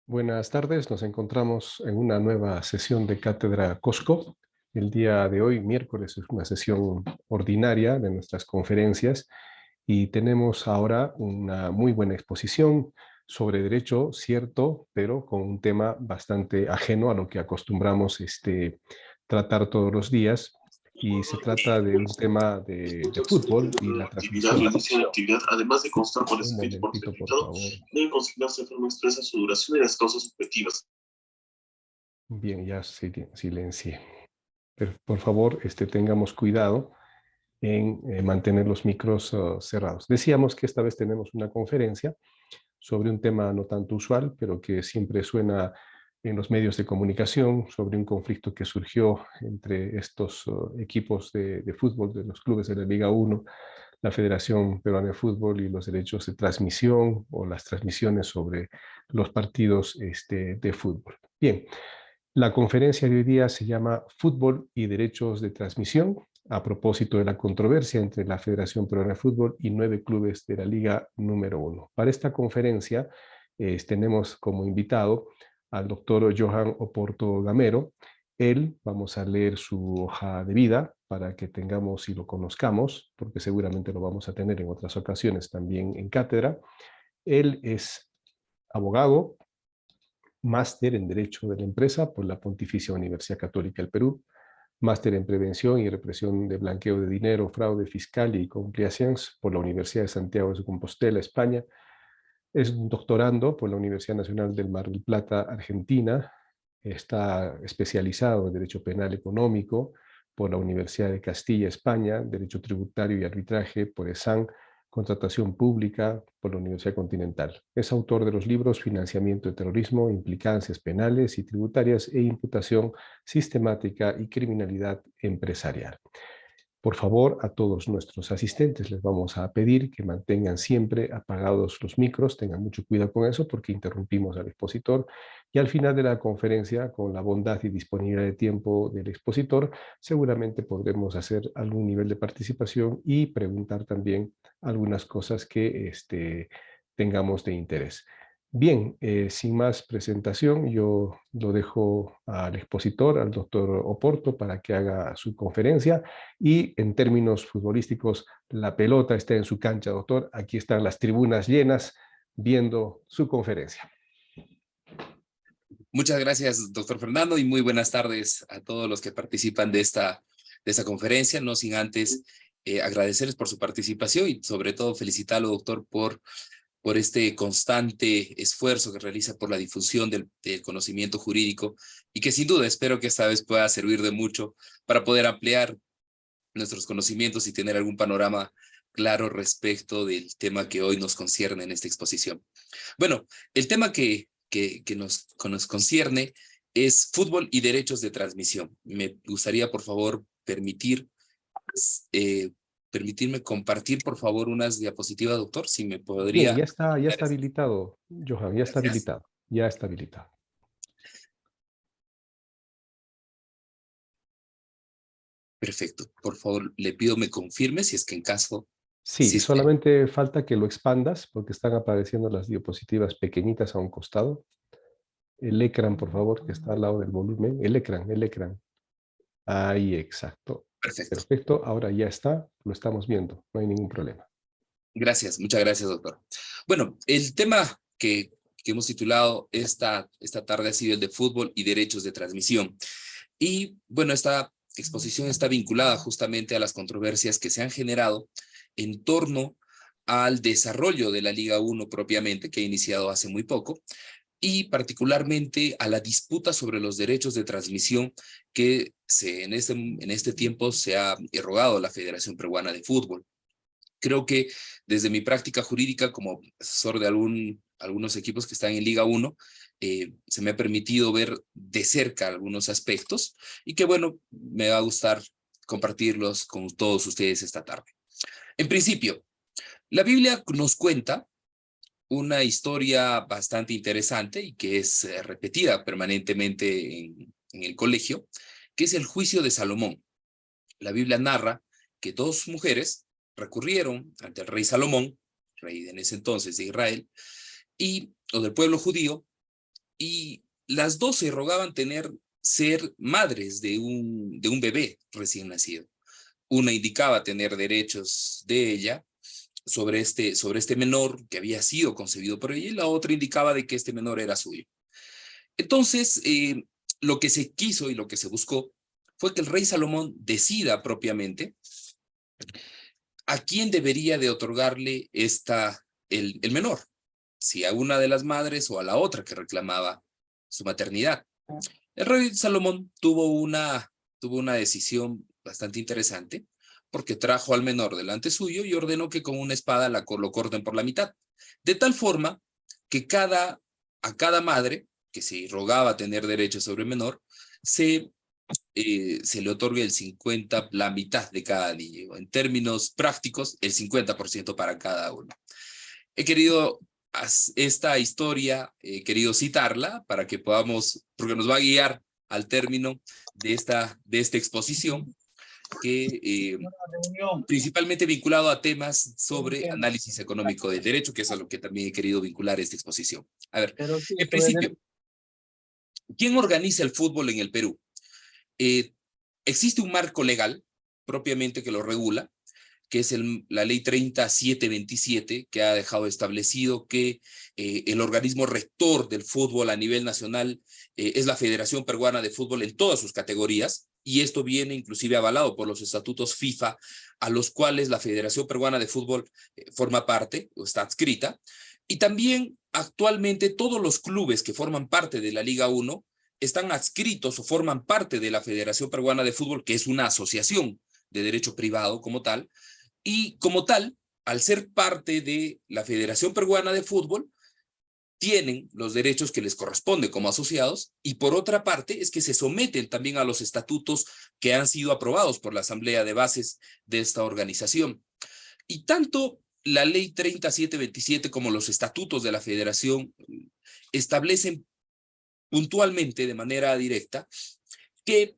Buenas tardes, nos encontramos en una nueva sesión de Cátedra Cosco. El día de hoy, miércoles, es una sesión ordinaria de nuestras conferencias y tenemos ahora una muy buena exposición sobre derecho, cierto, pero con un tema bastante ajeno a lo que acostumbramos tratar todos los días. Y se trata de un tema de fútbol y la Actividad, transmisión. la inicio de la actividad, además de constar cuál es Un escrito por momentito, por certificado, favor. deben consignarse de forma expresa su duración y las causas objetivas. Bien, ya silencié. Pero, por favor, tengamos cuidado en mantener los micros cerrados. Decíamos que esta vez tenemos una conferencia sobre un tema no tanto usual, pero que siempre suena en los medios de comunicación, sobre un conflicto que surgió entre estos equipos de fútbol de los clubes de la Liga 1, la Federación Peruana de Fútbol y los derechos de transmisión o las transmisiones sobre los partidos de fútbol. Bien, la conferencia de hoy día se llama Fútbol y Derechos de Transmisión, a propósito de la controversia entre la Federación Peruana de Fútbol y 9 clubes de la Liga número 1. Para esta conferencia tenemos como invitado al doctor Johan Oporto Gamero. Él, vamos a leer su hoja de vida para que tengamos y lo conozcamos, porque seguramente lo vamos a tener en otras ocasiones también en cátedra. Él es abogado, máster en Derecho de la Empresa por la Pontificia Universidad Católica del Perú, máster en Prevención y Represión de Blanqueo de Dinero, Fraude Fiscal y Compliance por la Universidad de Santiago de Compostela, España. Es un doctorando por la Universidad Nacional del Mar del Plata, Argentina. Está especializado en Derecho Penal Económico por la Universidad de Castilla, España, Derecho Tributario y Arbitraje por ESAN, Contratación Pública por la Universidad Continental. Es autor de los libros Financiamiento de Terrorismo, Implicancias Penales y Tributarias e Imputación Sistemática y Criminalidad Empresarial. Por favor, a todos nuestros asistentes les vamos a pedir que mantengan siempre apagados los micros, tengan mucho cuidado con eso porque interrumpimos al expositor y al final de la conferencia, con la bondad y disponibilidad de tiempo del expositor, seguramente podremos hacer algún nivel de participación y preguntar también algunas cosas que tengamos de interés. Bien, sin más presentación, yo lo dejo al expositor, al doctor Oporto, para que haga su conferencia. Y en términos futbolísticos, la pelota está en su cancha, doctor. Aquí están las tribunas llenas viendo su conferencia. Muchas gracias, doctor Fernando, y muy buenas tardes a todos los que participan de esta conferencia, no sin antes agradecerles por su participación y sobre todo felicitarlo, doctor, por este constante esfuerzo que realiza por la difusión del conocimiento jurídico y que sin duda espero que esta vez pueda servir de mucho para poder ampliar nuestros conocimientos y tener algún panorama claro respecto del tema que hoy nos concierne en esta exposición. Bueno, el tema que nos concierne es fútbol y derechos de transmisión. Me gustaría, por favor, eh, permitirme compartir, por favor, unas diapositivas, doctor, si me Bien, podría. ya está habilitado, Johan, ya está Gracias. habilitado, ya está habilitado. Perfecto. Por favor, le pido me confirme si es que en caso Sí, existe. solamente falta que lo expandas porque están apareciendo las diapositivas pequeñitas a un costado. El ecran, por favor, que está al lado del volumen. El ecran, el ecran. Ahí, exacto. Perfecto. Perfecto, ahora ya está, lo estamos viendo, no hay ningún problema. Gracias, muchas gracias, doctor. Bueno, el tema que hemos titulado esta tarde ha sido el de fútbol y derechos de transmisión. Y bueno, esta exposición está vinculada justamente a las controversias que se han generado en torno al desarrollo de la Liga 1 propiamente, que ha iniciado hace muy poco, y particularmente a la disputa sobre los derechos de transmisión que en este tiempo se ha erogado la Federación Peruana de Fútbol. Creo que desde mi práctica jurídica como asesor de algunos equipos que están en Liga 1, se me ha permitido ver de cerca algunos aspectos y que bueno, me va a gustar compartirlos con todos ustedes esta tarde. En principio, la Biblia nos cuenta una historia bastante interesante y que es repetida permanentemente en el colegio, que es el juicio de Salomón. La Biblia narra que dos mujeres recurrieron ante el rey Salomón, rey en ese entonces de Israel, o del pueblo judío, y las dos se rogaban ser madres de un bebé recién nacido. Una indicaba tener derechos de ella sobre este menor que había sido concebido por ella, y la otra indicaba de que este menor era suyo. Entonces, lo que se quiso y lo que se buscó fue que el rey Salomón decida propiamente a quién debería de otorgarle el menor, si a una de las madres o a la otra que reclamaba su maternidad. El rey Salomón tuvo una decisión bastante interesante, porque trajo al menor delante suyo y ordenó que con una espada lo corten por la mitad, de tal forma que a cada madre que se rogaba tener derecho sobre el menor, se le otorgue la mitad de cada niño. En términos prácticos, el 50% para cada uno. He querido esta historia, he querido citarla para que podamos, porque nos va a guiar al término de esta exposición, que principalmente vinculado a temas sobre análisis económico del derecho, que es a lo que también he querido vincular esta exposición. A ver, en principio, ¿quién organiza el fútbol en el Perú? Existe un marco legal propiamente que lo regula, que es la ley 3727, que ha dejado establecido que el organismo rector del fútbol a nivel nacional es la Federación Peruana de Fútbol en todas sus categorías, y esto viene inclusive avalado por los estatutos FIFA, a los cuales la Federación Peruana de Fútbol forma parte o está adscrita, y también actualmente todos los clubes que forman parte de la Liga 1 están adscritos o forman parte de la Federación Peruana de Fútbol, que es una asociación de derecho privado como tal, y como tal, al ser parte de la Federación Peruana de Fútbol, tienen los derechos que les corresponden como asociados, y por otra parte es que se someten también a los estatutos que han sido aprobados por la Asamblea de Bases de esta organización. Y tanto la ley 3727 como los estatutos de la Federación establecen puntualmente, de manera directa, que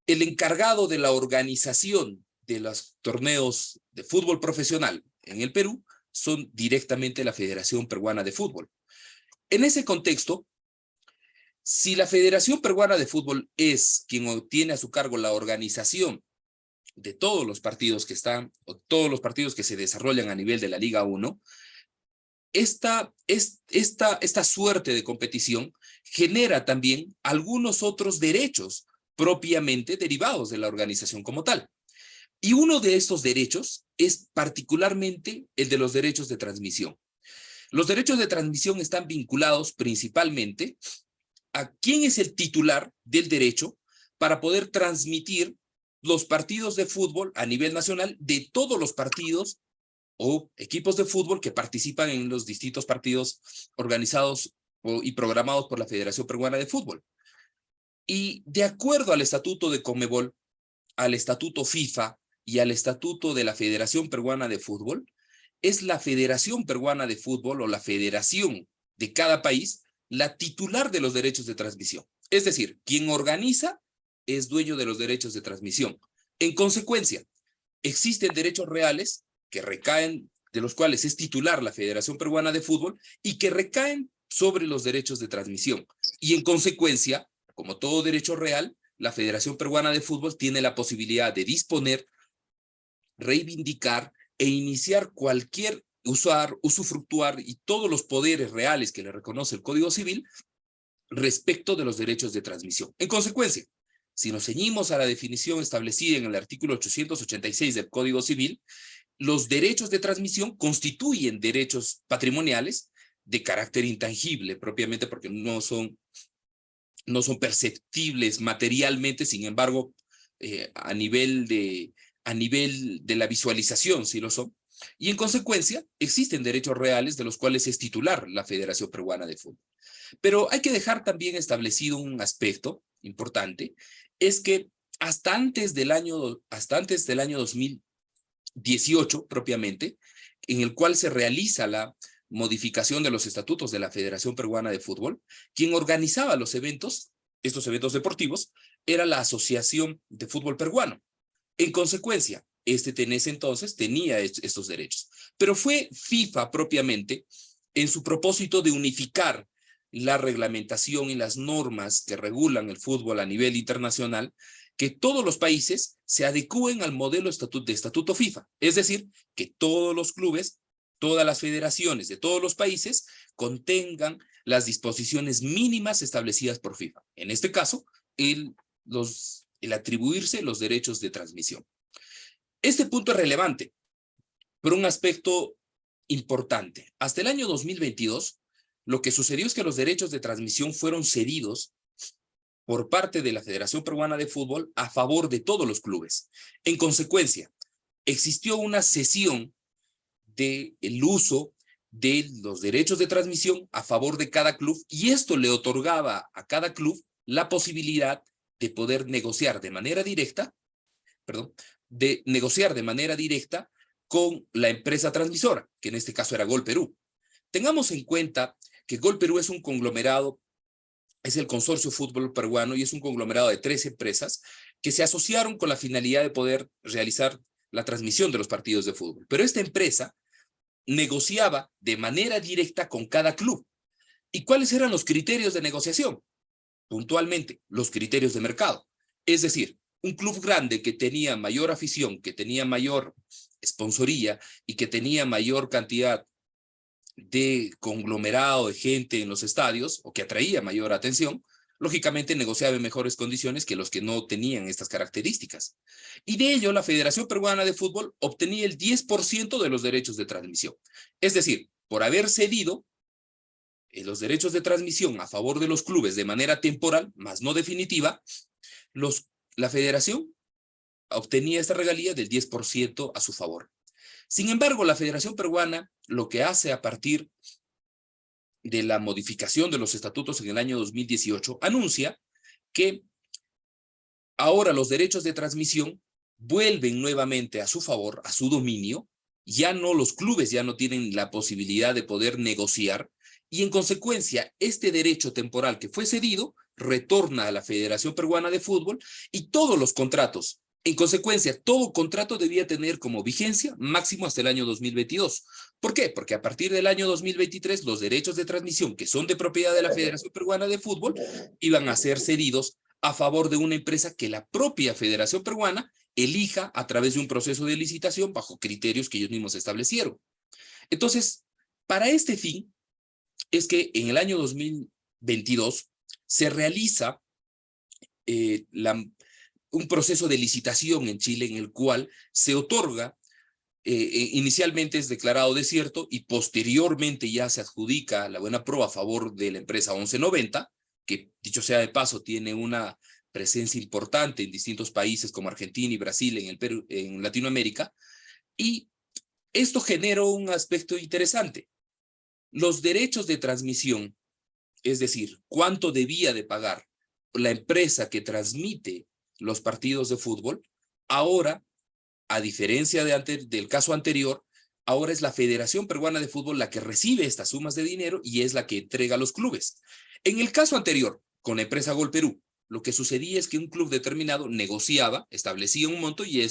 el encargado de la organización de los torneos de fútbol profesional en el Perú son directamente la Federación Peruana de Fútbol. En ese contexto, si la Federación Peruana de Fútbol es quien tiene a su cargo la organización de todos los partidos que están, o todos los partidos que se desarrollan a nivel de la Liga 1, esta suerte de competición genera también algunos otros derechos propiamente derivados de la organización como tal. Y uno de estos derechos es particularmente el de los derechos de transmisión. Los derechos de transmisión están vinculados principalmente a quién es el titular del derecho para poder transmitir los partidos de fútbol a nivel nacional de todos los partidos o equipos de fútbol que participan en los distintos partidos organizados y programados por la Federación Peruana de Fútbol. Y de acuerdo al Estatuto de Conmebol, al Estatuto FIFA y al Estatuto de la Federación Peruana de Fútbol, es la Federación Peruana de Fútbol o la federación de cada país la titular de los derechos de transmisión. Es decir, quien organiza es dueño de los derechos de transmisión. En consecuencia, existen derechos reales que recaen, de los cuales es titular la Federación Peruana de Fútbol, y que recaen sobre los derechos de transmisión. Y en consecuencia, como todo derecho real, la Federación Peruana de Fútbol tiene la posibilidad de disponer, reivindicar e iniciar cualquier usufructuar y todos los poderes reales que le reconoce el Código Civil respecto de los derechos de transmisión. En consecuencia, si nos ceñimos a la definición establecida en el artículo 886 del Código Civil, los derechos de transmisión constituyen derechos patrimoniales de carácter intangible, propiamente porque no son perceptibles materialmente, sin embargo, a nivel de la visualización, sí lo son. Y en consecuencia, existen derechos reales de los cuales es titular la Federación Peruana de Fútbol. Pero hay que dejar también establecido un aspecto importante, es que hasta antes del año 2018 propiamente, en el cual se realiza la modificación de los estatutos de la Federación Peruana de Fútbol, quien organizaba los eventos, estos eventos deportivos, era la Asociación de Fútbol Peruano. En consecuencia, en ese entonces tenía estos derechos. Pero fue FIFA propiamente, en su propósito de unificar la reglamentación y las normas que regulan el fútbol a nivel internacional, que todos los países se adecúen al modelo de estatuto FIFA. Es decir, que todos los clubes, todas las federaciones de todos los países contengan las disposiciones mínimas establecidas por FIFA. En este caso, el atribuirse los derechos de transmisión. Este punto es relevante por un aspecto importante. Hasta el año 2022, lo que sucedió es que los derechos de transmisión fueron cedidos por parte de la Federación Peruana de Fútbol a favor de todos los clubes. En consecuencia, existió una cesión del uso de los derechos de transmisión a favor de cada club, y esto le otorgaba a cada club la posibilidad de poder negociar de manera directa, con la empresa transmisora, que en este caso era Gol Perú. Tengamos en cuenta que Gol Perú es un conglomerado, es el Consorcio Fútbol Peruano, y es un conglomerado de 3 empresas que se asociaron con la finalidad de poder realizar la transmisión de los partidos de fútbol. Pero esta empresa negociaba de manera directa con cada club. ¿Y cuáles eran los criterios de negociación? Puntualmente, los criterios de mercado. Es decir, un club grande que tenía mayor afición, que tenía mayor sponsoría y que tenía mayor cantidad de conglomerado de gente en los estadios, o que atraía mayor atención, lógicamente negociaba en mejores condiciones que los que no tenían estas características. Y de ello, la Federación Peruana de Fútbol obtenía el 10% de los derechos de transmisión. Es decir, por haber cedido los derechos de transmisión a favor de los clubes de manera temporal, más no definitiva, la Federación obtenía esta regalía del 10% a su favor. Sin embargo, la Federación Peruana lo que hace a partir de la modificación de los estatutos en el año 2018, anuncia que ahora los derechos de transmisión vuelven nuevamente a su favor, a su dominio. Ya no, los clubes ya no tienen la posibilidad de poder negociar, y en consecuencia este derecho temporal que fue cedido retorna a la Federación Peruana de Fútbol, y todos los contratos, en consecuencia, todo contrato debía tener como vigencia máximo hasta el año 2022. ¿Por qué? Porque a partir del año 2023 los derechos de transmisión, que son de propiedad de la Federación Peruana de Fútbol, iban a ser cedidos a favor de una empresa que la propia Federación Peruana elija a través de un proceso de licitación bajo criterios que ellos mismos establecieron. Entonces, para este fin es que en el año 2022 se realiza un proceso de licitación en Chile, en el cual se otorga, inicialmente es declarado desierto y posteriormente ya se adjudica la buena prueba a favor de la empresa 1190, que dicho sea de paso tiene una presencia importante en distintos países como Argentina y Brasil, en Latinoamérica, y esto genera un aspecto interesante. Los derechos de transmisión, es decir, cuánto debía de pagar la empresa que transmite los partidos de fútbol, ahora, a diferencia del caso anterior, ahora es la Federación Peruana de Fútbol la que recibe estas sumas de dinero y es la que entrega a los clubes. En el caso anterior, con la empresa Gol Perú, lo que sucedía es que un club determinado negociaba, establecía un monto y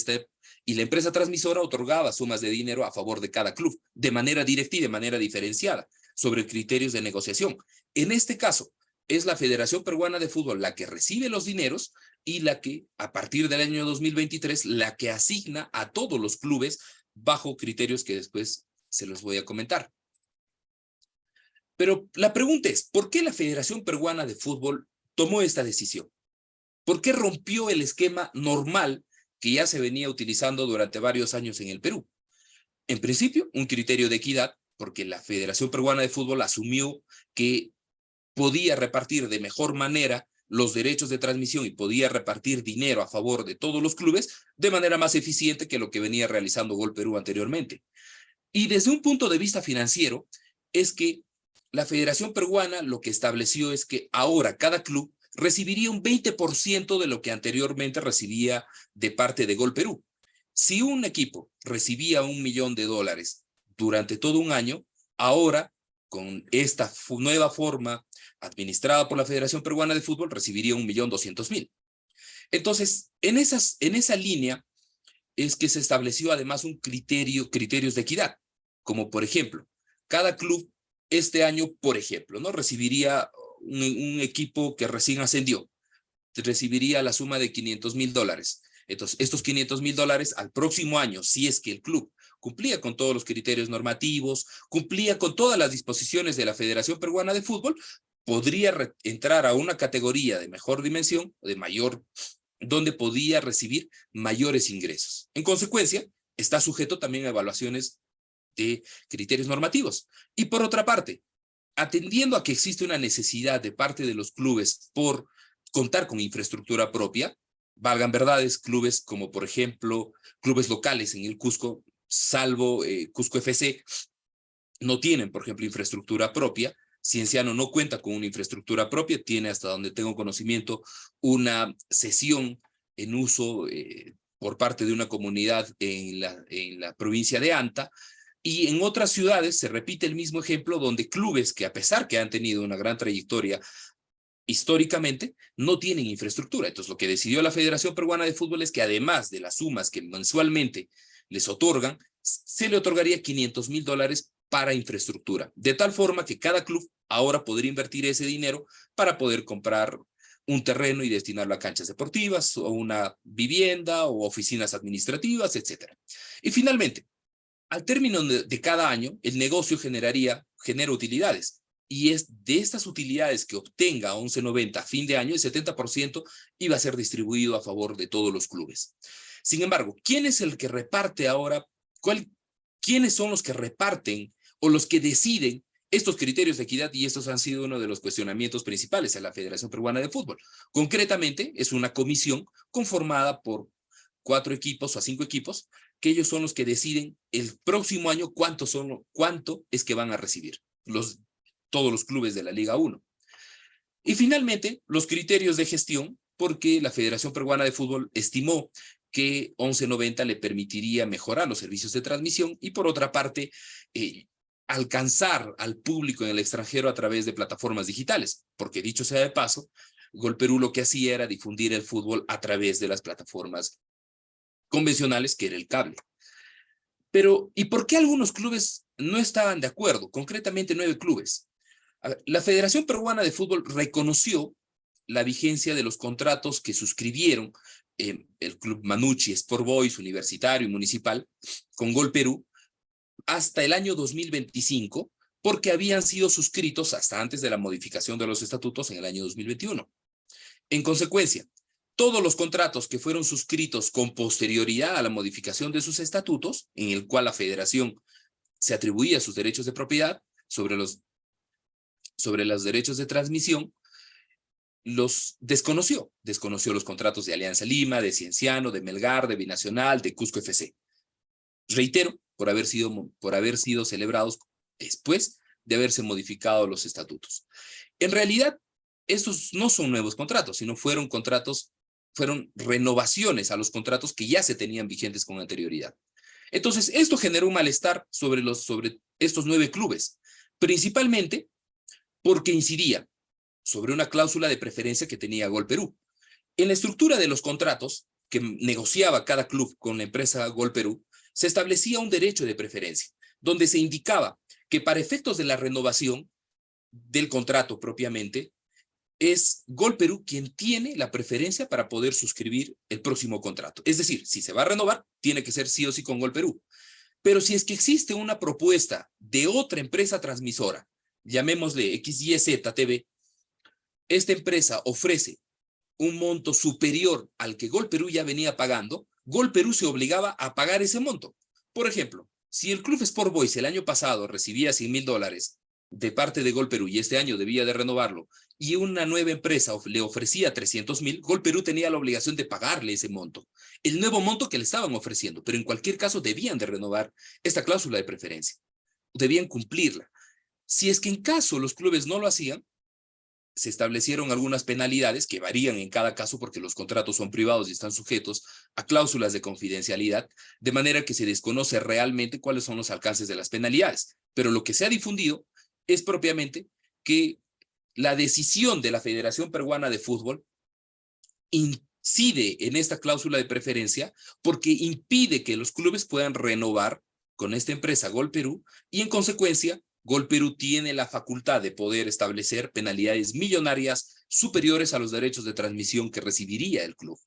la empresa transmisora otorgaba sumas de dinero a favor de cada club, de manera directa y de manera diferenciada, sobre criterios de negociación. En este caso, es la Federación Peruana de Fútbol la que recibe los dineros y la que, a partir del año 2023, la que asigna a todos los clubes bajo criterios que después se los voy a comentar. Pero la pregunta es, ¿por qué la Federación Peruana de Fútbol tomó esta decisión? ¿Por qué rompió el esquema normal que ya se venía utilizando durante varios años en el Perú? En principio, un criterio de equidad, porque la Federación Peruana de Fútbol asumió que podía repartir de mejor manera los derechos de transmisión y podía repartir dinero a favor de todos los clubes de manera más eficiente que lo que venía realizando Gol Perú anteriormente. Y desde un punto de vista financiero, es que la Federación Peruana lo que estableció es que ahora cada club recibiría un 20% de lo que anteriormente recibía de parte de Gol Perú. Si un equipo recibía $1 millón durante todo un año, ahora, con esta nueva forma administrada por la Federación Peruana de Fútbol, recibiría $1.200.000. Entonces, en esa línea es que se estableció además criterios de equidad, como por ejemplo, cada club este año, por ejemplo, ¿no? Recibiría un equipo que recién ascendió, recibiría la suma de $500,000. Entonces, estos $500,000 al próximo año, si es que el club cumplía con todos los criterios normativos, cumplía con todas las disposiciones de la Federación Peruana de Fútbol, podría entrar a una categoría de mejor dimensión, de mayor, donde podía recibir mayores ingresos. En consecuencia, está sujeto también a evaluaciones de criterios normativos. Y por otra parte, atendiendo a que existe una necesidad de parte de los clubes por contar con infraestructura propia, valgan verdades, clubes como por ejemplo, clubes locales en el Cusco, salvo Cusco FC, no tienen, por ejemplo, infraestructura propia. Cienciano no cuenta con una infraestructura propia, tiene, hasta donde tengo conocimiento, una cesión en uso por parte de una comunidad en la provincia de Anta, y en otras ciudades se repite el mismo ejemplo, donde clubes que, a pesar que han tenido una gran trayectoria históricamente, no tienen infraestructura. Entonces, lo que decidió la Federación Peruana de Fútbol es que, además de las sumas que mensualmente les otorgan, se le otorgaría $500,000 para infraestructura, de tal forma que cada club ahora podría invertir ese dinero para poder comprar un terreno y destinarlo a canchas deportivas, o una vivienda, o oficinas administrativas, etc. Y finalmente, al término de cada año, el negocio genera utilidades. Y es de estas utilidades que obtenga 1190 a fin de año, el 70% iba a ser distribuido a favor de todos los clubes. Sin embargo, ¿quién es el que reparte ahora? ¿Quiénes son los que reparten o los que deciden estos criterios de equidad? Y estos han sido uno de los cuestionamientos principales a la Federación Peruana de Fútbol. Concretamente, es una comisión conformada por 4 equipos o 5 equipos, que ellos son los que deciden el próximo año cuánto es que van a recibir todos los clubes de la Liga 1. Y finalmente, los criterios de gestión, porque la Federación Peruana de Fútbol estimó que 1190 le permitiría mejorar los servicios de transmisión y, por otra parte, alcanzar al público en el extranjero a través de plataformas digitales, porque, dicho sea de paso, Gol Perú lo que hacía era difundir el fútbol a través de las plataformas convencionales, que era el cable. Pero, ¿y por qué algunos clubes no estaban de acuerdo? Concretamente 9 clubes. A ver, la Federación Peruana de Fútbol reconoció la vigencia de los contratos que suscribieron el Club Manucci, Sport Boys, Universitario y Municipal con Gol Perú hasta el año 2025, porque habían sido suscritos hasta antes de la modificación de los estatutos en el año 2021. En consecuencia, todos los contratos que fueron suscritos con posterioridad a la modificación de sus estatutos, en el cual la Federación se atribuía sus derechos de propiedad sobre los derechos de transmisión, los desconoció. Desconoció los contratos de Alianza Lima, de Cienciano, de Melgar, de Binacional, de Cusco FC. Reitero, por haber sido celebrados después de haberse modificado los estatutos. En realidad, estos no son nuevos contratos, sino fueron renovaciones a los contratos que ya se tenían vigentes con anterioridad. Entonces, esto generó un malestar sobre estos 9 clubes, principalmente porque incidía sobre una cláusula de preferencia que tenía Gol Perú. En la estructura de los contratos que negociaba cada club con la empresa Gol Perú, se establecía un derecho de preferencia, donde se indicaba que, para efectos de la renovación del contrato propiamente, es Gol Perú quien tiene la preferencia para poder suscribir el próximo contrato. Es decir, si se va a renovar, tiene que ser sí o sí con Gol Perú. Pero si es que existe una propuesta de otra empresa transmisora, llamémosle XYZ TV, esta empresa ofrece un monto superior al que Gol Perú ya venía pagando, Gol Perú se obligaba a pagar ese monto. Por ejemplo, si el Club Sport Boys el año pasado recibía $100,000 de parte de Gol Perú y este año debía de renovarlo, y una nueva empresa le ofrecía 300,000, Gol Perú tenía la obligación de pagarle ese monto, el nuevo monto que le estaban ofreciendo, pero en cualquier caso debían de renovar esta cláusula de preferencia, debían cumplirla. Si es que en caso los clubes no lo hacían, se establecieron algunas penalidades que varían en cada caso, porque los contratos son privados y están sujetos a cláusulas de confidencialidad, de manera que se desconoce realmente cuáles son los alcances de las penalidades. Pero lo que se ha difundido es propiamente que la decisión de la Federación Peruana de Fútbol incide en esta cláusula de preferencia porque impide que los clubes puedan renovar con esta empresa Gol Perú, y en consecuencia Gol Perú tiene la facultad de poder establecer penalidades millonarias superiores a los derechos de transmisión que recibiría el club.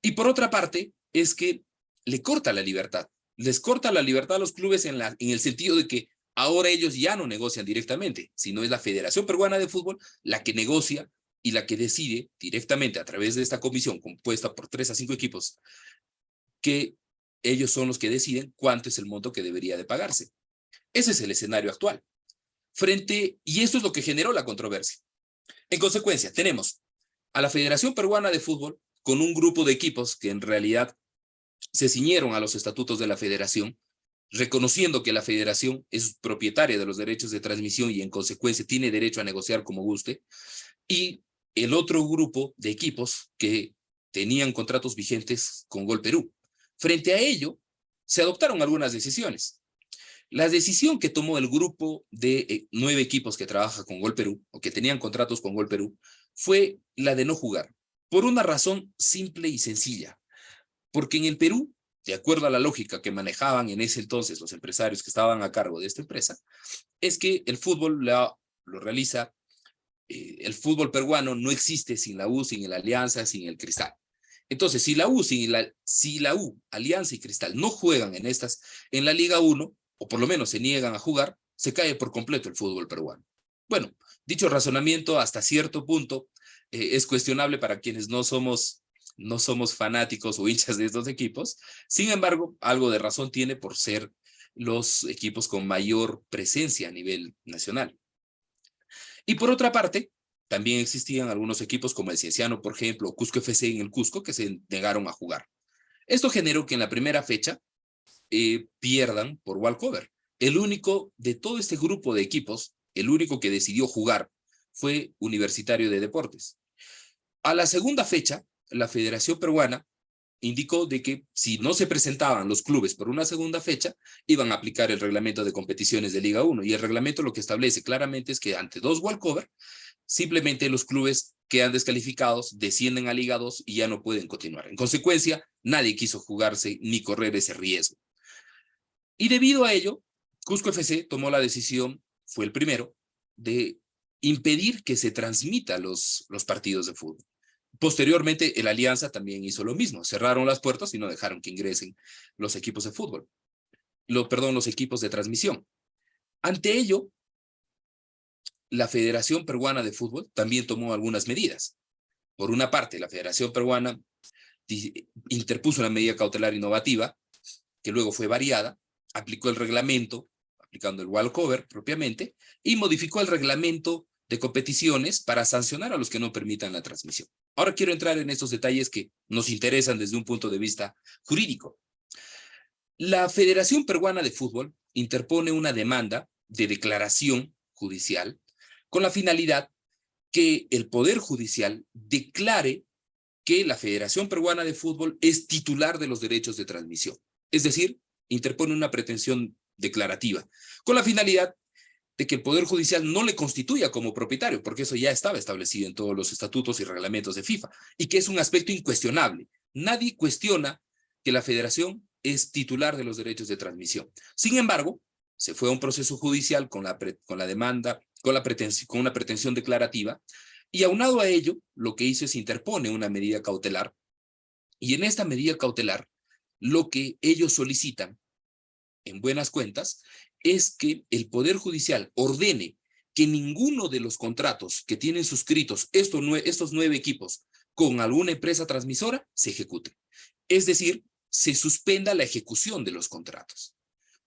Y por otra parte, es que le corta la libertad. Les corta la libertad a los clubes en el sentido de que ahora ellos ya no negocian directamente, sino es la Federación Peruana de Fútbol la que negocia y la que decide directamente a través de esta comisión compuesta por 3 a 5 equipos, que ellos son los que deciden cuánto es el monto que debería de pagarse. Ese es el escenario actual. Y esto es lo que generó la controversia. En consecuencia, tenemos a la Federación Peruana de Fútbol con un grupo de equipos que en realidad se ciñeron a los estatutos de la federación, reconociendo que la federación es propietaria de los derechos de transmisión y en consecuencia tiene derecho a negociar como guste, y el otro grupo de equipos que tenían contratos vigentes con Gol Perú. Frente a ello, se adoptaron algunas decisiones. La decisión que tomó el grupo de 9 equipos que trabaja con Gol Perú, o que tenían contratos con Gol Perú, fue la de no jugar, por una razón simple y sencilla. Porque en el Perú, de acuerdo a la lógica que manejaban en ese entonces los empresarios que estaban a cargo de esta empresa, es que el fútbol lo realiza, el fútbol peruano no existe sin la U, sin el Alianza, sin el Cristal. Entonces, si la U, Alianza y Cristal no juegan en la Liga 1, o por lo menos se niegan a jugar, se cae por completo el fútbol peruano. Bueno, dicho razonamiento hasta cierto punto es cuestionable para quienes no somos fanáticos o hinchas de estos equipos. Sin embargo, algo de razón tiene por ser los equipos con mayor presencia a nivel nacional. Y por otra parte, también existían algunos equipos como el Cienciano, por ejemplo, o Cusco FC en el Cusco, que se negaron a jugar. Esto generó que en la primera fecha pierdan por walkover. El único de todo este grupo de equipos, el único que decidió jugar fue Universitario de Deportes. A la segunda fecha, la Federación Peruana indicó de que si no se presentaban los clubes por una segunda fecha, iban a aplicar el reglamento de competiciones de Liga 1. Y el reglamento lo que establece claramente es que ante 2 walkover, simplemente los clubes quedan descalificados, descienden a Liga 2 y ya no pueden continuar. En consecuencia, nadie quiso jugarse ni correr ese riesgo. Y debido a ello, Cusco FC tomó la decisión, fue el primero, de impedir que se transmita los partidos de fútbol. Posteriormente, el Alianza también hizo lo mismo. Cerraron las puertas y no dejaron que ingresen los equipos de fútbol. Los equipos de transmisión. Ante ello, la Federación Peruana de Fútbol también tomó algunas medidas. Por una parte, la Federación Peruana interpuso una medida cautelar innovativa, que luego fue variada, aplicó el reglamento, aplicando el walkover propiamente, y modificó el reglamento de competiciones para sancionar a los que no permitan la transmisión. Ahora quiero entrar en estos detalles que nos interesan desde un punto de vista jurídico. La Federación Peruana de Fútbol interpone una demanda de declaración judicial con la finalidad que el Poder Judicial declare que la Federación Peruana de Fútbol es titular de los derechos de transmisión. Es decir, interpone una pretensión declarativa con la finalidad de que el Poder Judicial no le constituya como propietario, porque eso ya estaba establecido en todos los estatutos y reglamentos de FIFA, y que es un aspecto incuestionable. Nadie cuestiona que la federación es titular de los derechos de transmisión. Sin embargo, se fue a un proceso judicial con la demanda, con una pretensión declarativa, y aunado a ello, lo que hizo es interpone una medida cautelar, y en esta medida cautelar, lo que ellos solicitan, en buenas cuentas, es que el Poder Judicial ordene que ninguno de los contratos que tienen suscritos estos 9 equipos con alguna empresa transmisora se ejecute. Es decir, se suspenda la ejecución de los contratos.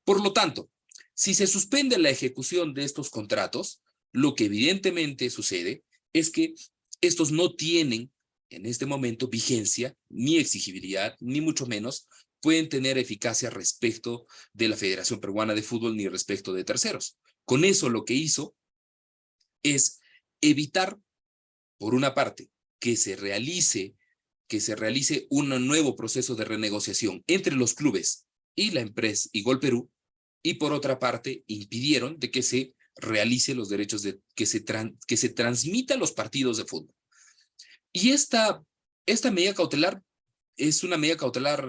Por lo tanto, si se suspende la ejecución de estos contratos, lo que evidentemente sucede es que estos no tienen en este momento vigencia, ni exigibilidad, ni mucho menos pueden tener eficacia respecto de la Federación Peruana de Fútbol ni respecto de terceros. Con eso lo que hizo es evitar, por una parte, que se realice un nuevo proceso de renegociación entre los clubes y la empresa y Gol Perú, y por otra parte, impidieron de que se realice los derechos de que se transmita los partidos de fútbol. Y esta medida cautelar es una medida cautelar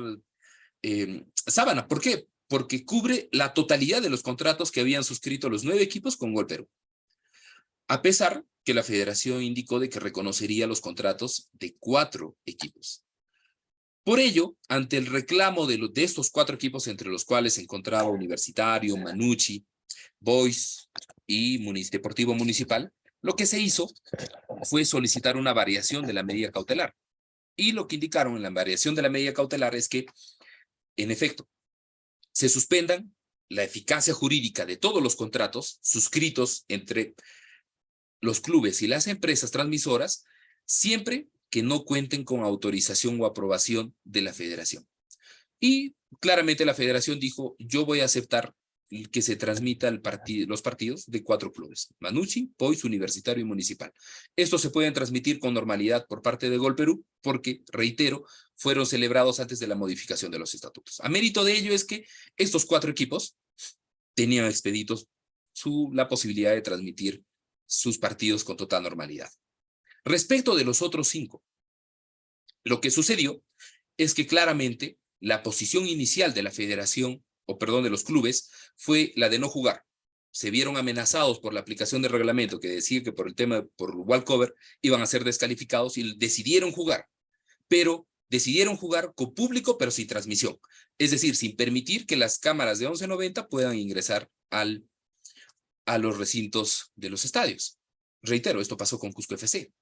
sábana. ¿Por qué? porque cubre la totalidad de los contratos que habían suscrito los 9 equipos con Gol Perú. A pesar que la federación indicó de que reconocería los contratos de 4 equipos. Por ello, ante el reclamo de estos 4 equipos, entre los cuales se encontraba Universitario, Manucci, Boys y Deportivo Municipal, lo que se hizo fue solicitar una variación de la medida cautelar. Y lo que indicaron en la variación de la medida cautelar es que, en efecto, se suspendan la eficacia jurídica de todos los contratos suscritos entre los clubes y las empresas transmisoras, siempre que no cuenten con autorización o aprobación de la federación. Y claramente la federación dijo, yo voy a aceptar que se transmita los partidos de 4 clubes, Manucci, Boys, Universitario y Municipal. Estos se pueden transmitir con normalidad por parte de Gol Perú, porque, reitero, fueron celebrados antes de la modificación de los estatutos. A mérito de ello es que estos 4 equipos tenían expeditos la posibilidad de transmitir sus partidos con total normalidad. Respecto de los otros 5, lo que sucedió es que claramente la posición inicial de la federación, de los clubes, fue la de no jugar. Se vieron amenazados por la aplicación del reglamento que decía que por walkover iban a ser descalificados y decidieron jugar. Pero decidieron jugar con público pero sin transmisión. Es decir, sin permitir que las cámaras de 1190 puedan ingresar a los recintos de los estadios. Reitero, esto pasó con Cusco FC.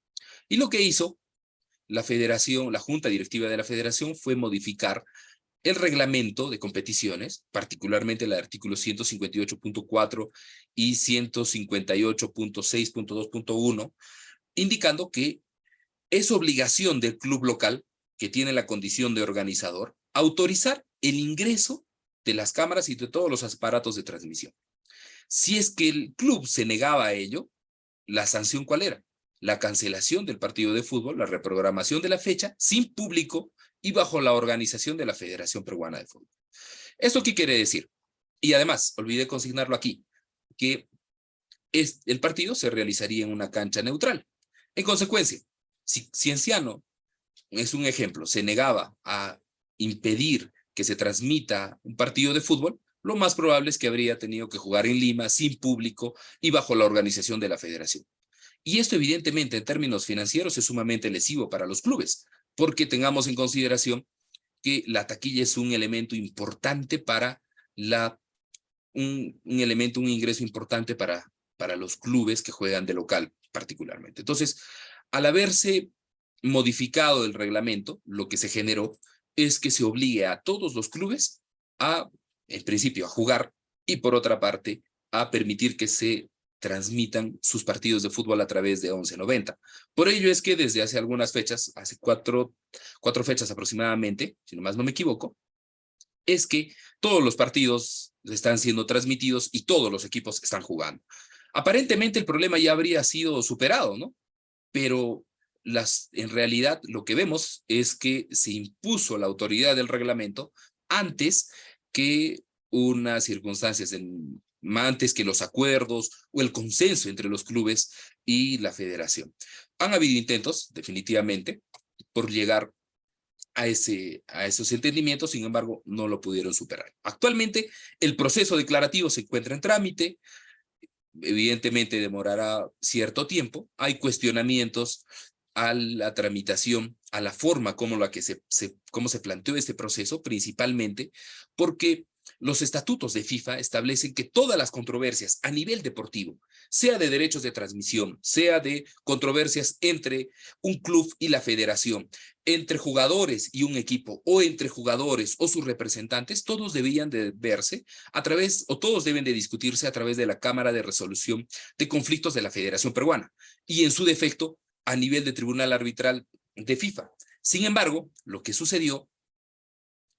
Y lo que hizo la federación, la junta directiva de la federación, fue modificar el reglamento de competiciones, particularmente el artículo 158.4 y 158.6.2.1, indicando que es obligación del club local, que tiene la condición de organizador, autorizar el ingreso de las cámaras y de todos los aparatos de transmisión. Si es que el club se negaba a ello, ¿la sanción cuál era? La cancelación del partido de fútbol, la reprogramación de la fecha, sin público y bajo la organización de la Federación Peruana de Fútbol. ¿Esto qué quiere decir? Y además, olvidé consignarlo aquí, que el partido se realizaría en una cancha neutral. En consecuencia, si Cienciano, es un ejemplo, se negaba a impedir que se transmita un partido de fútbol, lo más probable es que habría tenido que jugar en Lima, sin público y bajo la organización de la federación. Y esto evidentemente en términos financieros es sumamente lesivo para los clubes, porque tengamos en consideración que la taquilla es un elemento importante para un ingreso importante para los clubes que juegan de local particularmente. Entonces, al haberse modificado el reglamento, lo que se generó es que se obligue a todos los clubes en principio, a jugar y por otra parte, a permitir que se transmitan sus partidos de fútbol a través de 1190. Por ello es que desde hace algunas fechas, hace cuatro fechas aproximadamente, si nomás no me equivoco, es que todos los partidos están siendo transmitidos y todos los equipos están jugando. Aparentemente el problema ya habría sido superado, ¿no? Pero en realidad lo que vemos es que se impuso la autoridad del reglamento antes que unas circunstancias, antes que los acuerdos o el consenso entre los clubes y la federación. Han habido intentos, definitivamente, por llegar a esos entendimientos, sin embargo, no lo pudieron superar. Actualmente, el proceso declarativo se encuentra en trámite, evidentemente demorará cierto tiempo, hay cuestionamientos a la tramitación, a la forma como cómo se planteó este proceso, principalmente porque los estatutos de FIFA establecen que todas las controversias a nivel deportivo, sea de derechos de transmisión, sea de controversias entre un club y la federación, entre jugadores y un equipo, o entre jugadores o sus representantes, todos debían de verse todos deben de discutirse a través de la Cámara de Resolución de Conflictos de la Federación Peruana, y en su defecto, a nivel de Tribunal Arbitral de FIFA. Sin embargo, lo que sucedió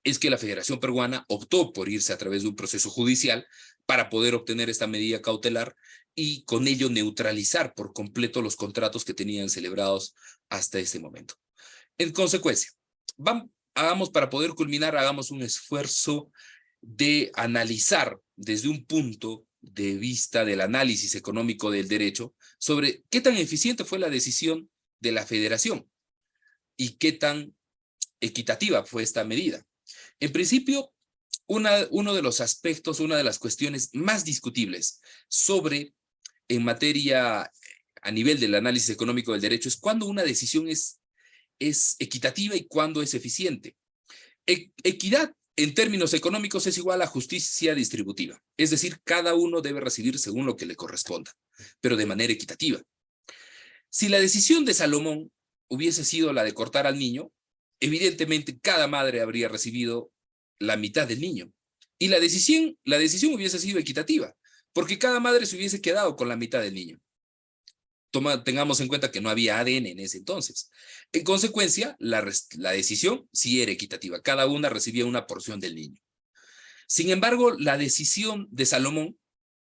es que la Federación Peruana optó por irse a través de un proceso judicial para poder obtener esta medida cautelar y con ello neutralizar por completo los contratos que tenían celebrados hasta este momento. En consecuencia, para poder culminar, hagamos un esfuerzo de analizar desde un punto de vista del análisis económico del derecho sobre qué tan eficiente fue la decisión de la federación y qué tan equitativa fue esta medida. En principio, uno de los aspectos, una de las cuestiones más discutibles en materia a nivel del análisis económico del derecho es cuándo una decisión es equitativa y cuándo es eficiente. Equidad en términos económicos es igual a justicia distributiva, es decir, cada uno debe recibir según lo que le corresponda, pero de manera equitativa. Si la decisión de Salomón hubiese sido la de cortar al niño, evidentemente cada madre habría recibido la mitad del niño. Y la decisión hubiese sido equitativa, porque cada madre se hubiese quedado con la mitad del niño. Tengamos en cuenta que no había ADN en ese entonces. En consecuencia, la decisión sí era equitativa. Cada una recibía una porción del niño. Sin embargo, la decisión de Salomón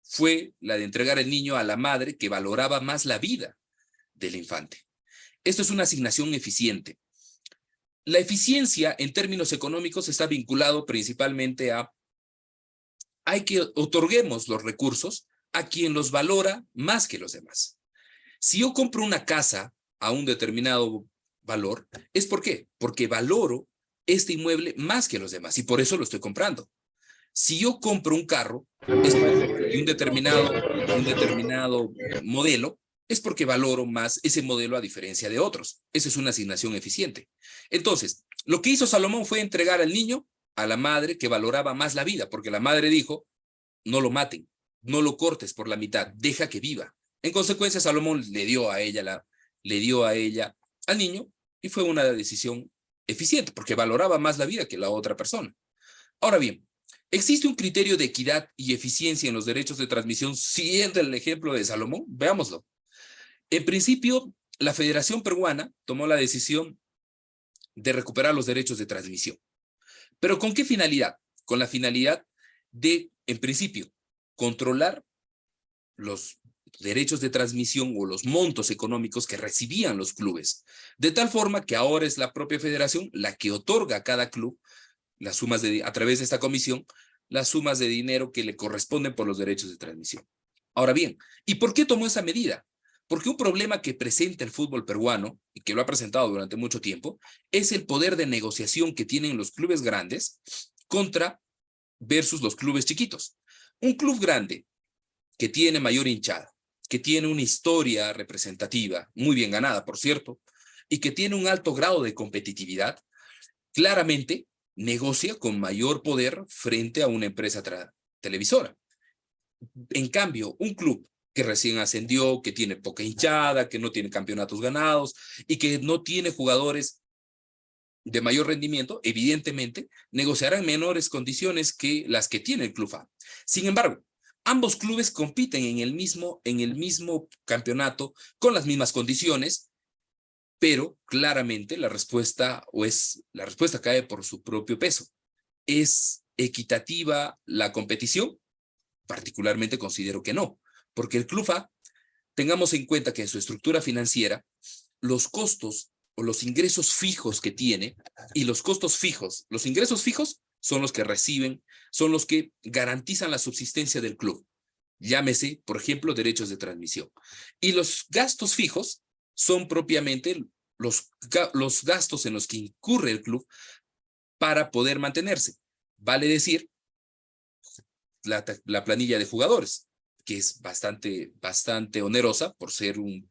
fue la de entregar el niño a la madre que valoraba más la vida del infante. Esto es una asignación eficiente. La eficiencia en términos económicos está vinculado principalmente a hay que otorguemos los recursos a quien los valora más que los demás. Si yo compro una casa a un determinado valor, ¿es por qué? Porque valoro este inmueble más que los demás y por eso lo estoy comprando. Si yo compro un carro de un determinado modelo, es porque valoro más ese modelo a diferencia de otros. Esa es una asignación eficiente. Entonces, lo que hizo Salomón fue entregar al niño a la madre que valoraba más la vida, porque la madre dijo, no lo maten, no lo cortes por la mitad, deja que viva. En consecuencia, Salomón le dio a ella al niño y fue una decisión eficiente porque valoraba más la vida que la otra persona. Ahora bien, ¿existe un criterio de equidad y eficiencia en los derechos de transmisión siguiendo el ejemplo de Salomón? Veámoslo. En principio, la Federación Peruana tomó la decisión de recuperar los derechos de transmisión. ¿Pero con qué finalidad? Con la finalidad de, en principio, controlar los derechos de transmisión o los montos económicos que recibían los clubes, de tal forma que ahora es la propia federación la que otorga a cada club las sumas a través de esta comisión, las sumas de dinero que le corresponden por los derechos de transmisión. Ahora bien, ¿y por qué tomó esa medida? Porque un problema que presenta el fútbol peruano, y que lo ha presentado durante mucho tiempo, es el poder de negociación que tienen los clubes grandes versus los clubes chiquitos. Un club grande que tiene mayor hinchada, que tiene una historia representativa, muy bien ganada, por cierto, y que tiene un alto grado de competitividad, claramente negocia con mayor poder frente a una empresa televisora. En cambio, un club que recién ascendió, que tiene poca hinchada, que no tiene campeonatos ganados y que no tiene jugadores de mayor rendimiento, evidentemente negociará en menores condiciones que las que tiene el Club A. Sin embargo, ambos clubes compiten en el mismo campeonato con las mismas condiciones, pero claramente la respuesta cae por su propio peso. ¿Es equitativa la competición? Particularmente considero que no, porque el Club A, tengamos en cuenta que en su estructura financiera, los costos o los ingresos fijos que tiene, y los ingresos fijos son los que reciben, son los que garantizan la subsistencia del club. Llámese, por ejemplo, derechos de transmisión. Y los gastos fijos son propiamente los gastos en los que incurre el club para poder mantenerse. Vale decir, la planilla de jugadores, que es bastante onerosa por ser un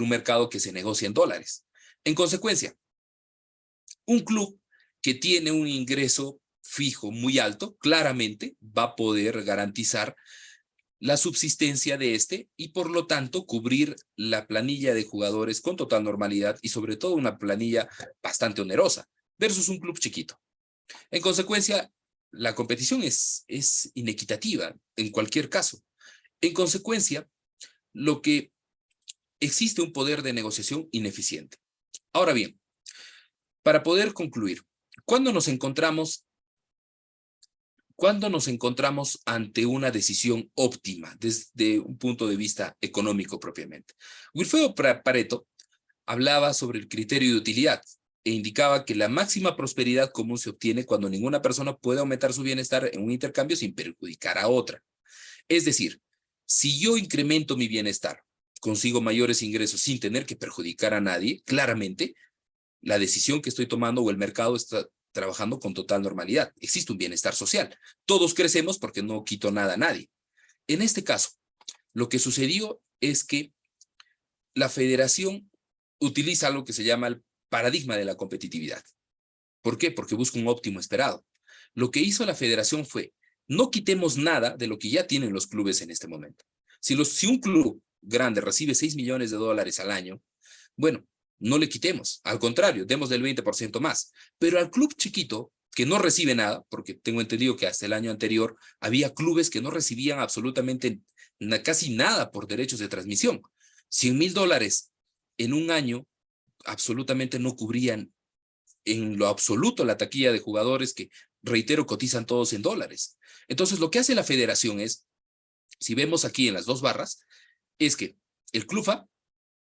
mercado que se negocia en dólares. En consecuencia, un club que tiene un ingreso fijo muy alto, claramente va a poder garantizar la subsistencia de este y por lo tanto cubrir la planilla de jugadores con total normalidad y sobre todo una planilla bastante onerosa versus un club chiquito. En consecuencia, la competición es inequitativa en cualquier caso. En consecuencia, existe un poder de negociación ineficiente. Ahora bien, para poder concluir, ¿cuándo nos encontramos ante una decisión óptima desde un punto de vista económico propiamente? Wilfredo Pareto hablaba sobre el criterio de utilidad e indicaba que la máxima prosperidad común se obtiene cuando ninguna persona puede aumentar su bienestar en un intercambio sin perjudicar a otra. Es decir, si yo incremento mi bienestar, consigo mayores ingresos sin tener que perjudicar a nadie, claramente la decisión que estoy tomando o el mercado trabajando con total normalidad. Existe un bienestar social. Todos crecemos porque no quito nada a nadie. En este caso, lo que sucedió es que la federación utiliza algo que se llama el paradigma de la competitividad. ¿Por qué? Porque busca un óptimo esperado. Lo que hizo la federación fue, no quitemos nada de lo que ya tienen los clubes en este momento. Si un club grande recibe 6 millones de dólares al año, bueno, no le quitemos. Al contrario, demos del 20% más. Pero al club chiquito, que no recibe nada, porque tengo entendido que hasta el año anterior había clubes que no recibían absolutamente casi nada por derechos de transmisión. 100,000 dólares en un año absolutamente no cubrían en lo absoluto la taquilla de jugadores que, reitero, cotizan todos en dólares. Entonces, lo que hace la federación es, si vemos aquí en las dos barras, es que el club A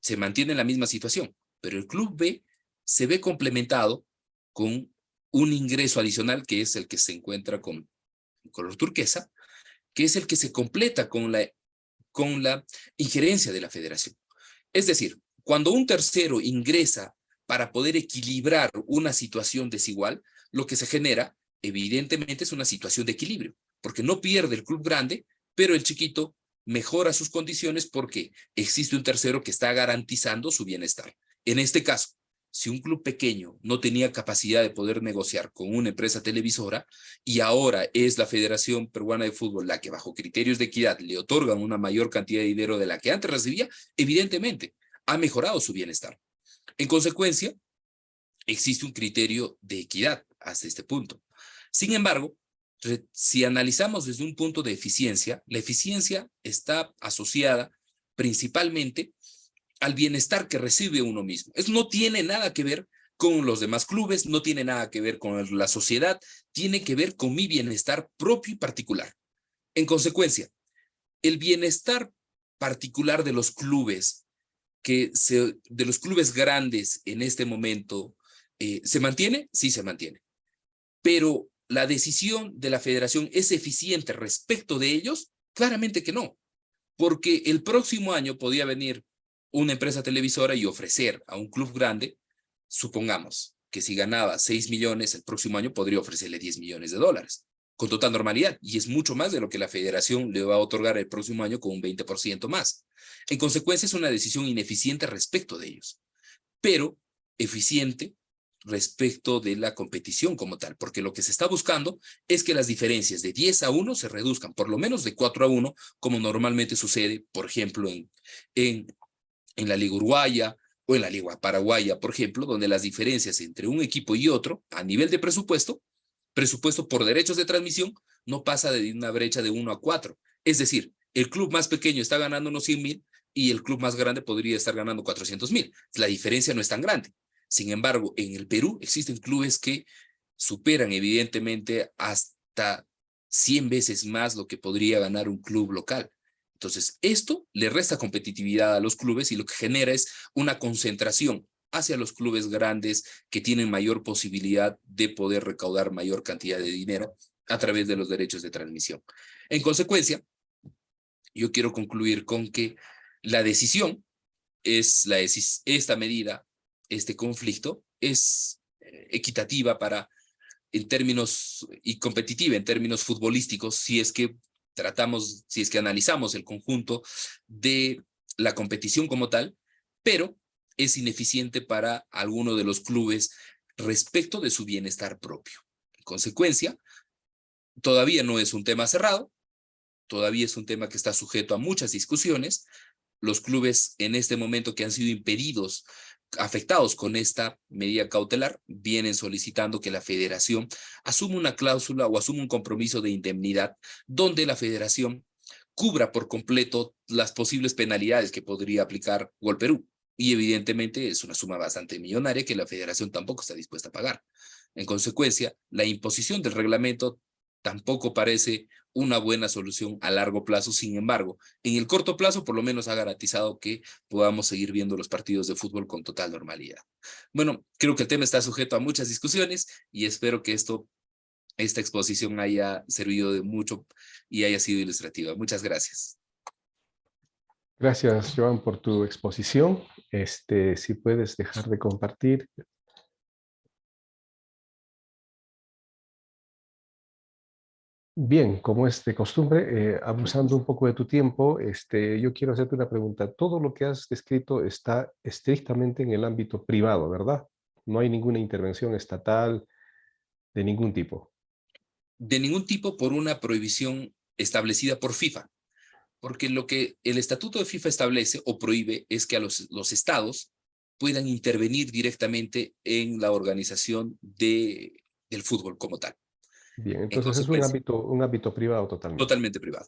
se mantiene en la misma situación, pero el club B se ve complementado con un ingreso adicional que es el que se encuentra con color turquesa, que es el que se completa con la injerencia de la federación. Es decir, cuando un tercero ingresa para poder equilibrar una situación desigual, lo que se genera, evidentemente, es una situación de equilibrio, porque no pierde el club grande, pero el chiquito mejora sus condiciones porque existe un tercero que está garantizando su bienestar. En este caso, si un club pequeño no tenía capacidad de poder negociar con una empresa televisora y ahora es la Federación Peruana de Fútbol la que bajo criterios de equidad le otorgan una mayor cantidad de dinero de la que antes recibía, evidentemente ha mejorado su bienestar. En consecuencia, existe un criterio de equidad hasta este punto. Sin embargo, si analizamos desde un punto de eficiencia, la eficiencia está asociada principalmente al bienestar que recibe uno mismo. Eso no tiene nada que ver con los demás clubes, no tiene nada que ver con la sociedad, tiene que ver con mi bienestar propio y particular. En consecuencia, el bienestar particular de los clubes, de los clubes grandes en este momento, ¿se mantiene? Sí, se mantiene. Pero la decisión de la federación es eficiente respecto de ellos, claramente que no, porque el próximo año podía venir una empresa televisora y ofrecer a un club grande, supongamos que si ganaba 6 millones, el próximo año podría ofrecerle 10 millones de dólares, con total normalidad, y es mucho más de lo que la federación le va a otorgar el próximo año con un 20% más. En consecuencia, es una decisión ineficiente respecto de ellos, pero eficiente respecto de la competición como tal, porque lo que se está buscando es que las diferencias de 10-1 se reduzcan, por lo menos de 4-1, como normalmente sucede, por ejemplo, en la Liga Uruguaya o en la Liga Paraguaya, por ejemplo, donde las diferencias entre un equipo y otro, a nivel de presupuesto por derechos de transmisión, no pasa de una brecha de 1-4. Es decir, el club más pequeño está ganando unos 100,000 y el club más grande podría estar ganando 400,000. La diferencia no es tan grande. Sin embargo, en el Perú existen clubes que superan evidentemente hasta 100 veces más lo que podría ganar un club local. Entonces, esto le resta competitividad a los clubes y lo que genera es una concentración hacia los clubes grandes que tienen mayor posibilidad de poder recaudar mayor cantidad de dinero a través de los derechos de transmisión. En consecuencia, yo quiero concluir con que la decisión esta medida, este conflicto, es equitativa en términos y competitiva en términos futbolísticos, si es que analizamos el conjunto de la competición como tal, pero es ineficiente para alguno de los clubes respecto de su bienestar propio. En consecuencia, todavía no es un tema cerrado, todavía es un tema que está sujeto a muchas discusiones. Los clubes en este momento que han sido afectados con esta medida cautelar, vienen solicitando que la federación asuma una cláusula o asuma un compromiso de indemnidad donde la federación cubra por completo las posibles penalidades que podría aplicar Gol Perú. Y evidentemente es una suma bastante millonaria que la federación tampoco está dispuesta a pagar. En consecuencia, la imposición del reglamento tampoco parece una buena solución a largo plazo. Sin embargo, en el corto plazo por lo menos ha garantizado que podamos seguir viendo los partidos de fútbol con total normalidad. Bueno, creo que el tema está sujeto a muchas discusiones y espero que esta exposición haya servido de mucho y haya sido ilustrativa. Muchas gracias. Gracias, Joan, por tu exposición. Si puedes dejar de compartir. Bien, como es de costumbre, abusando un poco de tu tiempo, yo quiero hacerte una pregunta. Todo lo que has descrito está estrictamente en el ámbito privado, ¿verdad? No hay ninguna intervención estatal de ningún tipo. De ningún tipo por una prohibición establecida por FIFA, porque lo que el estatuto de FIFA establece o prohíbe es que a los estados puedan intervenir directamente en la organización del fútbol como tal. Bien, En entonces es consecuencia, un ámbito privado totalmente. totalmente privado.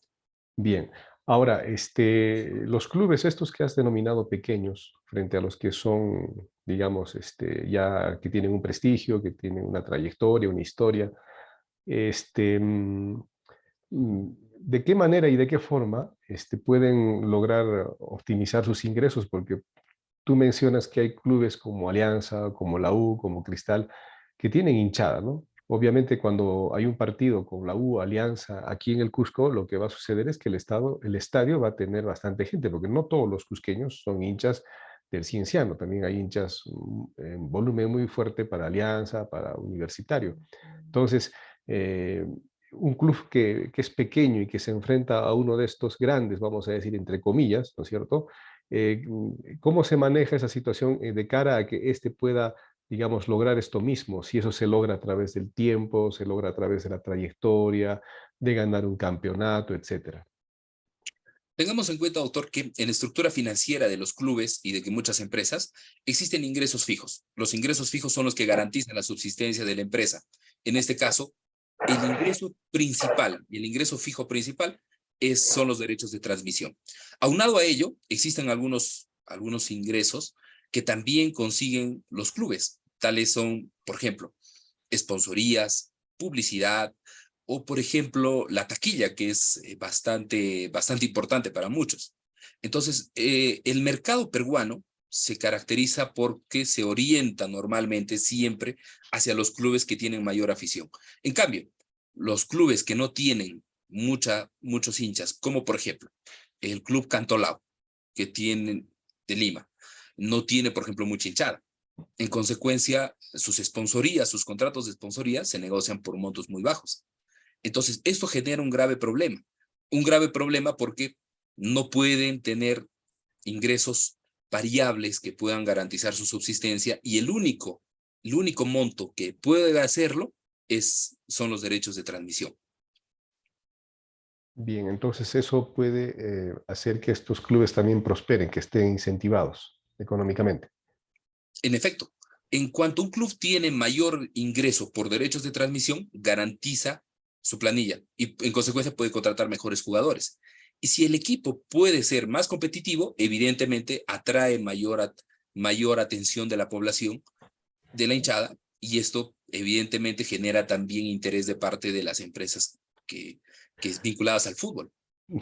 Bien. Ahora, los clubes estos que has denominado pequeños, frente a los que son, digamos, ya que tienen un prestigio, que tienen una trayectoria, una historia, este, mm, ¿de qué manera y de qué forma pueden lograr optimizar sus ingresos? Porque tú mencionas que hay clubes como Alianza, como la U, como Cristal, que tienen hinchada, ¿no? Obviamente cuando hay un partido con la U, Alianza, aquí en el Cusco, lo que va a suceder es que el estadio va a tener bastante gente, porque no todos los cusqueños son hinchas del Cienciano, también hay hinchas en volumen muy fuerte para Alianza, para Universitario. Entonces, eh, un club que es pequeño y que se enfrenta a uno de estos grandes, vamos a decir, entre comillas, ¿no es cierto? ¿Cómo se maneja esa situación de cara a que éste pueda, digamos, lograr esto mismo? Si eso se logra a través del tiempo, se logra a través de la trayectoria, de ganar un campeonato, etcétera. Tengamos en cuenta, doctor, que en la estructura financiera de los clubes y de que muchas empresas existen ingresos fijos. Los ingresos fijos son los que garantizan la subsistencia de la empresa. En este caso, el ingreso principal y el ingreso fijo principal son los derechos de transmisión. Aunado a ello, existen algunos ingresos que también consiguen los clubes. Tales son, por ejemplo, sponsorías, publicidad, o por ejemplo la taquilla, que es bastante importante para muchos. Entonces, el mercado peruano se caracteriza porque se orienta normalmente siempre hacia los clubes que tienen mayor afición. En cambio, los clubes que no tienen muchos hinchas, como por ejemplo el Club Cantolao, que tienen de Lima, no tiene, por ejemplo, mucha hinchada. En consecuencia, sus contratos de sponsoría se negocian por montos muy bajos. Entonces, esto genera un grave problema porque no pueden tener ingresos variables que puedan garantizar su subsistencia y el único monto que puede hacerlo son los derechos de transmisión. Bien, entonces eso puede hacer que estos clubes también prosperen, que estén incentivados económicamente. En efecto, en cuanto un club tiene mayor ingreso por derechos de transmisión, garantiza su planilla y en consecuencia puede contratar mejores jugadores. Y si el equipo puede ser más competitivo, evidentemente atrae mayor atención de la población, de la hinchada, y esto evidentemente genera también interés de parte de las empresas que es vinculadas al fútbol.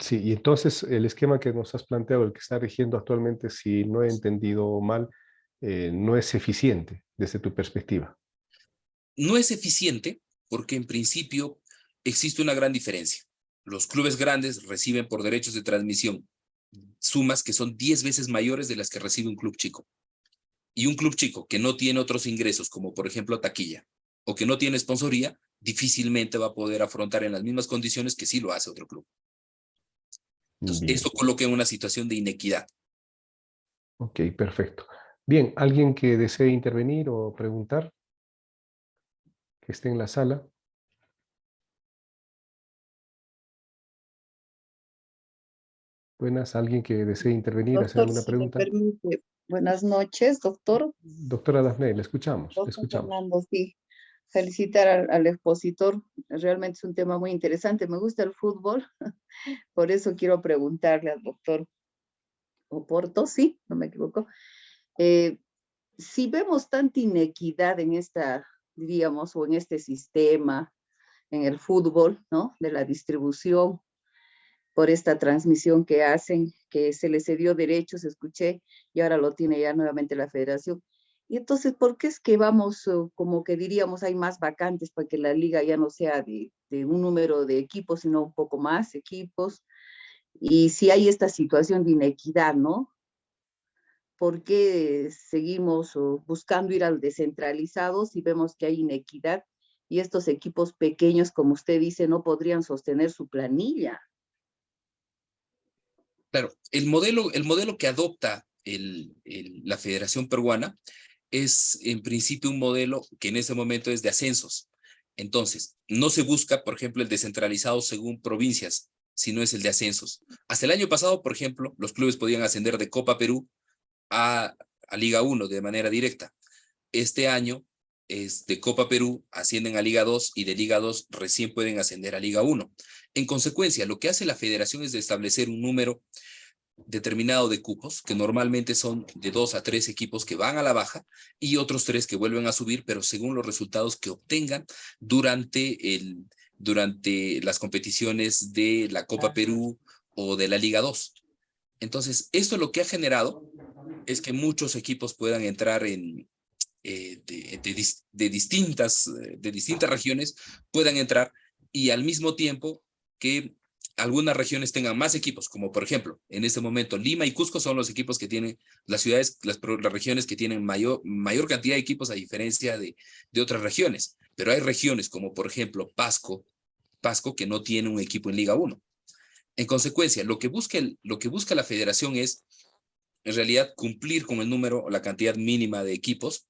Sí, y entonces el esquema que nos has planteado, el que está rigiendo actualmente, si no he entendido mal, no es eficiente desde tu perspectiva. No es eficiente porque en principio existe una gran diferencia. Los clubes grandes reciben por derechos de transmisión sumas que son 10 veces mayores de las que recibe un club chico. Y un club chico que no tiene otros ingresos, como por ejemplo taquilla, o que no tiene sponsoría, difícilmente va a poder afrontar en las mismas condiciones que sí lo hace otro club. Entonces, Bien, esto coloca en una situación de inequidad. ok, perfecto. Bien, ¿alguien que desee intervenir o preguntar, que esté en la sala? Buenas, ¿alguien que desee intervenir, hacer Doctor, alguna si me pregunta? permite. Buenas noches, doctor. Doctora Dafne, le escuchamos, le Doctor escuchamos. Fernando, sí. Felicitar al expositor. Realmente es un tema muy interesante. Me gusta el fútbol, por eso quiero preguntarle al doctor Oporto, sí, no me equivoco. Eh, si vemos tanta inequidad en esta, diríamos, o en este sistema, en el fútbol, ¿no? De la distribución, por esta transmisión que hacen, que se les cedió derechos, escuché, y ahora lo tiene ya nuevamente la federación. Y entonces, ¿por qué es que vamos, como que diríamos, hay más vacantes para que la liga ya no sea de un número de equipos, sino un poco más equipos? Y si hay esta situación de inequidad, ¿no? ¿Por qué seguimos buscando ir al descentralizado si vemos que hay inequidad y estos equipos pequeños, como usted dice, no podrían sostener su planilla. Claro, el modelo que adopta la Federación Peruana es en principio un modelo que en ese momento es de ascensos. Entonces, no se busca, por ejemplo, el descentralizado según provincias, sino es el de ascensos. Hasta el año pasado, por ejemplo, los clubes podían ascender de Copa Perú a Liga 1 de manera directa. Este año es de Copa Perú, ascienden a Liga 2 y de Liga 2 recién pueden ascender a Liga 1. En consecuencia, lo que hace la federación es de establecer un número determinado de cupos, que normalmente son de 2 a 3 equipos que van a la baja y otros 3 que vuelven a subir, pero según los resultados que obtengan durante las competiciones de la Copa Perú o de la Liga 2. Entonces, esto lo que ha generado es que muchos equipos puedan entrar de distintas regiones, puedan entrar y al mismo tiempo que algunas regiones tengan más equipos, como por ejemplo, en este momento Lima y Cusco son los equipos que tienen, las ciudades, las regiones que tienen mayor cantidad de equipos a diferencia de otras regiones. Pero hay regiones como por ejemplo Pasco que no tiene un equipo en Liga 1. En consecuencia, lo que busca la federación es en realidad cumplir con el número o la cantidad mínima de equipos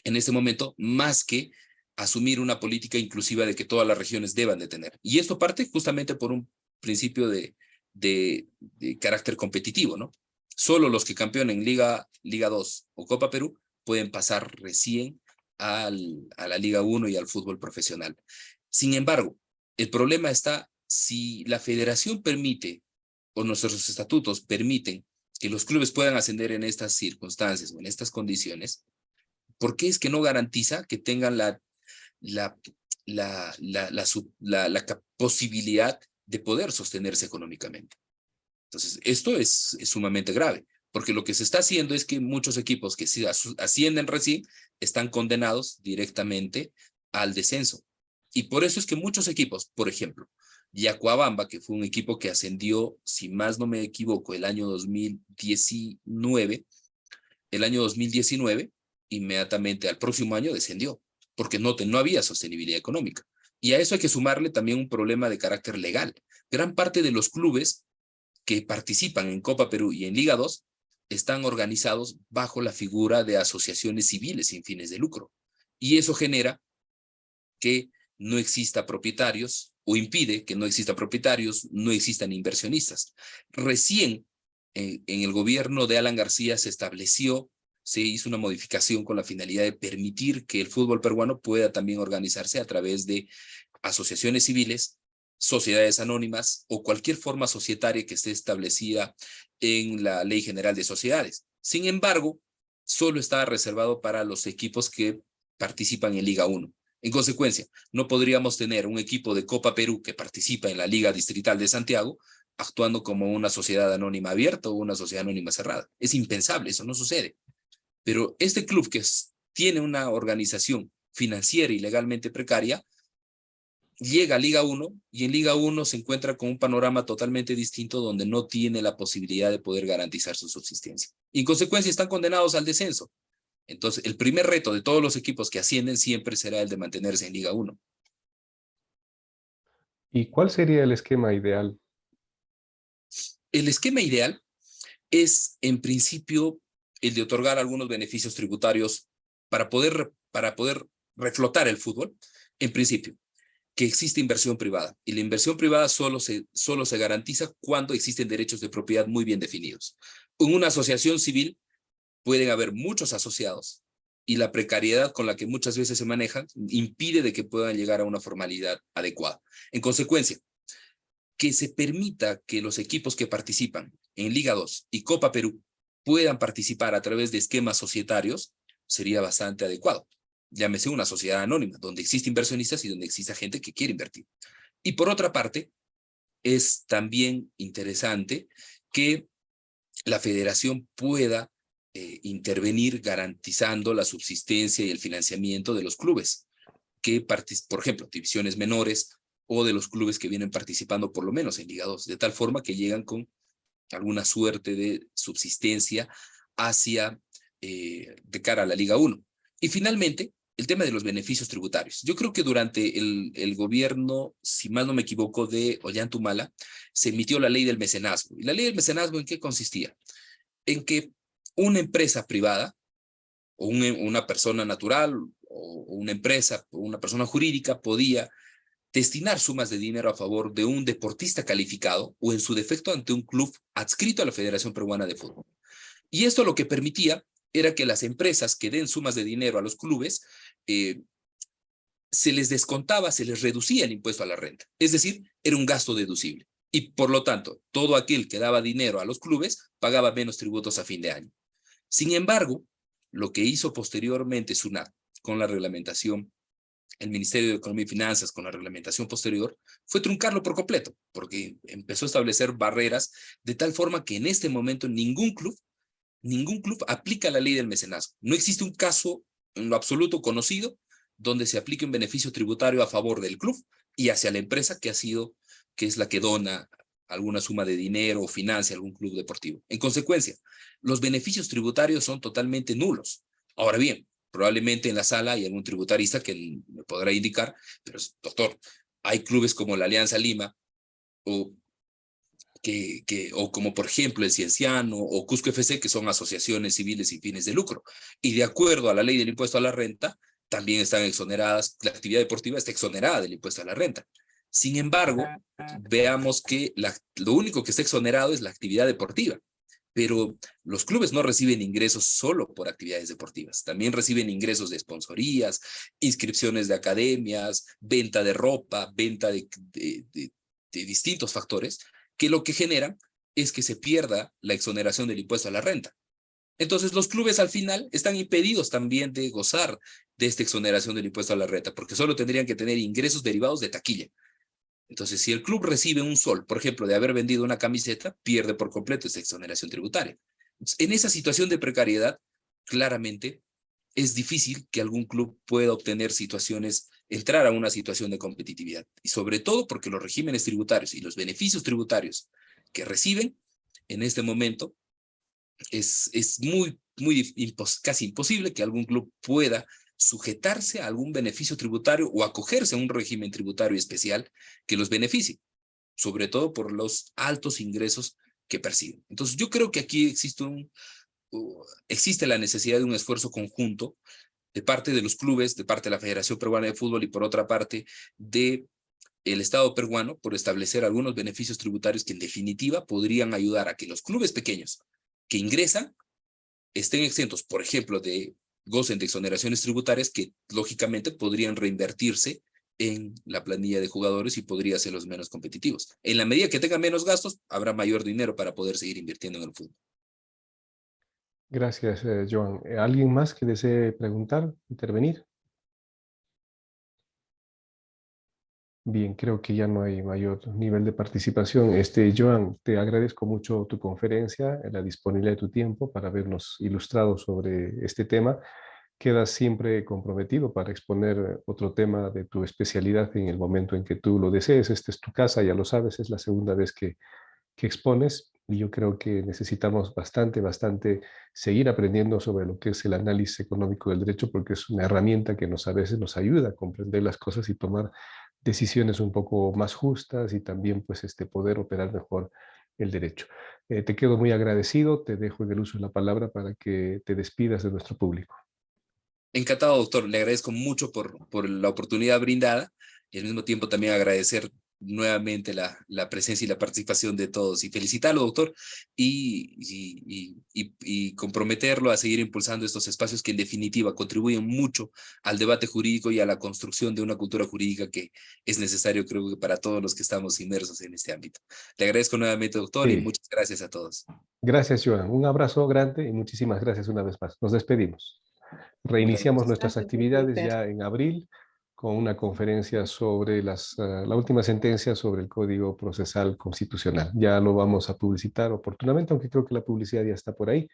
en este momento, más que asumir una política inclusiva de que todas las regiones deban de tener. Y esto parte justamente por un principio de carácter competitivo, ¿no? Solo los que campeonen Liga 2 o Copa Perú pueden pasar recién a la Liga 1 y al fútbol profesional. Sin embargo, el problema está si la federación permite o nuestros estatutos permiten que los clubes puedan ascender en estas circunstancias o en estas condiciones. ¿Por qué es que no garantiza que tengan la posibilidad de poder sostenerse económicamente? Entonces, esto es sumamente grave, porque lo que se está haciendo es que muchos equipos que ascienden recién están condenados directamente al descenso. Y por eso es que muchos equipos, por ejemplo, Yacuabamba, que fue un equipo que ascendió, si más no me equivoco, el año 2019, inmediatamente al próximo año descendió, porque no había sostenibilidad económica. Y a eso hay que sumarle también un problema de carácter legal. Gran parte de los clubes que participan en Copa Perú y en Liga 2 están organizados bajo la figura de asociaciones civiles sin fines de lucro. Y eso genera que no exista propietarios o impide que no exista propietarios, no existan inversionistas. Recién en el gobierno de Alan García se hizo una modificación con la finalidad de permitir que el fútbol peruano pueda también organizarse a través de asociaciones civiles, sociedades anónimas o cualquier forma societaria que esté establecida en la Ley General de Sociedades. Sin embargo, solo está reservado para los equipos que participan en Liga 1. En consecuencia, no podríamos tener un equipo de Copa Perú que participa en la Liga Distrital de Santiago actuando como una sociedad anónima abierta o una sociedad anónima cerrada. Es impensable, eso no sucede. Pero este club que tiene una organización financiera y legalmente precaria, llega a Liga 1 y en Liga 1 se encuentra con un panorama totalmente distinto donde no tiene la posibilidad de poder garantizar su subsistencia. Y en consecuencia están condenados al descenso. Entonces, el primer reto de todos los equipos que ascienden siempre será el de mantenerse en Liga 1. ¿Y cuál sería el esquema ideal? El esquema ideal es, en principio, el de otorgar algunos beneficios tributarios para poder reflotar el fútbol. En principio, que existe inversión privada. Y la inversión privada solo se garantiza cuando existen derechos de propiedad muy bien definidos. En una asociación civil pueden haber muchos asociados y la precariedad con la que muchas veces se manejan impide de que puedan llegar a una formalidad adecuada. En consecuencia, que se permita que los equipos que participan en Liga 2 y Copa Perú puedan participar a través de esquemas societarios sería bastante adecuado. Llámese una sociedad anónima, donde existen inversionistas y donde exista gente que quiere invertir. Y por otra parte, es también interesante que la federación pueda intervenir garantizando la subsistencia y el financiamiento de los clubes, que por ejemplo, divisiones menores o de los clubes que vienen participando por lo menos en Liga 2, de tal forma que llegan con alguna suerte de subsistencia de cara a la Liga 1. Y finalmente, el tema de los beneficios tributarios. Yo creo que durante el gobierno, si mal no me equivoco, de Ollanta-Humala, se emitió la ley del mecenazgo. ¿Y la ley del mecenazgo en qué consistía? En que una empresa privada o una persona natural o una empresa o una persona jurídica podía destinar sumas de dinero a favor de un deportista calificado o en su defecto ante un club adscrito a la Federación Peruana de Fútbol. Y esto lo que permitía era que las empresas que den sumas de dinero a los clubes, se les descontaba, se les reducía el impuesto a la renta. Es decir, era un gasto deducible. Y por lo tanto, todo aquel que daba dinero a los clubes pagaba menos tributos a fin de año. Sin embargo, lo que hizo posteriormente SUNAT con la reglamentación, el Ministerio de Economía y Finanzas con la reglamentación posterior, fue truncarlo por completo, porque empezó a establecer barreras de tal forma que en este momento ningún club aplica la ley del mecenazgo. No existe un caso en lo absoluto conocido donde se aplique un beneficio tributario a favor del club y hacia la empresa que es la que dona alguna suma de dinero o financia algún club deportivo. En consecuencia, los beneficios tributarios son totalmente nulos. Ahora bien, probablemente en la sala hay algún tributarista que me podrá indicar, pero doctor, hay clubes como la Alianza Lima o como por ejemplo el Cienciano o Cusco FC, que son asociaciones civiles sin fines de lucro. Y de acuerdo a la ley del impuesto a la renta, también están exoneradas, la actividad deportiva está exonerada del impuesto a la renta. Sin embargo, veamos que lo único que está exonerado es la actividad deportiva. Pero los clubes no reciben ingresos solo por actividades deportivas, también reciben ingresos de sponsorías, inscripciones de academias, venta de ropa, venta de distintos factores, que lo que generan es que se pierda la exoneración del impuesto a la renta. Entonces los clubes al final están impedidos también de gozar de esta exoneración del impuesto a la renta, porque solo tendrían que tener ingresos derivados de taquilla. Entonces, si el club recibe un sol, por ejemplo, de haber vendido una camiseta, pierde por completo esa exoneración tributaria. Entonces, en esa situación de precariedad, claramente es difícil que algún club pueda obtener entrar a una situación de competitividad. Y sobre todo porque los regímenes tributarios y los beneficios tributarios que reciben en este momento es casi imposible que algún club pueda sujetarse a algún beneficio tributario o acogerse a un régimen tributario especial que los beneficie, sobre todo por los altos ingresos que perciben. Entonces, yo creo que aquí existe la necesidad de un esfuerzo conjunto de parte de los clubes, de parte de la Federación Peruana de Fútbol y por otra parte del Estado peruano por establecer algunos beneficios tributarios que en definitiva podrían ayudar a que los clubes pequeños que ingresan estén exentos, por ejemplo, gocen de exoneraciones tributarias que lógicamente podrían reinvertirse en la planilla de jugadores y podría hacerlos menos competitivos. En la medida que tengan menos gastos, habrá mayor dinero para poder seguir invirtiendo en el fútbol. Gracias, Joan. ¿Alguien más que desee preguntar, intervenir? Bien, creo que ya no hay mayor nivel de participación. Joan, te agradezco mucho tu conferencia, la disponibilidad de tu tiempo para habernos ilustrado sobre este tema. Quedas siempre comprometido para exponer otro tema de tu especialidad en el momento en que tú lo desees. Esta es tu casa, ya lo sabes, es la segunda vez que expones y yo creo que necesitamos bastante seguir aprendiendo sobre lo que es el análisis económico del derecho porque es una herramienta que a veces nos ayuda a comprender las cosas y tomar decisiones un poco más justas y también pues poder operar mejor el derecho. Te quedo muy agradecido, te dejo en el uso de la palabra para que te despidas de nuestro público. Encantado, doctor. Le agradezco mucho por la oportunidad brindada y al mismo tiempo también agradecer nuevamente la presencia y la participación de todos y felicitarlo, doctor, y comprometerlo a seguir impulsando estos espacios que en definitiva contribuyen mucho al debate jurídico y a la construcción de una cultura jurídica que es necesario, creo que para todos los que estamos inmersos en este ámbito. Le agradezco nuevamente, doctor, y Sí. muchas gracias a todos. Gracias, Joan. Un abrazo grande y muchísimas gracias una vez más. Nos despedimos. Buenas Reiniciamos noches. nuestras Gracias, actividades Christopher. ya en abril con una conferencia sobre la última sentencia sobre el Código Procesal Constitucional. Ya lo vamos a publicitar oportunamente, aunque creo que la publicidad ya está por ahí.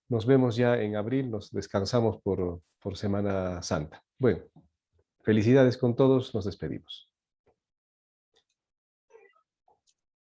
Nos vemos ya en abril, nos descansamos por Semana Santa. Bueno, felicidades con todos, nos despedimos.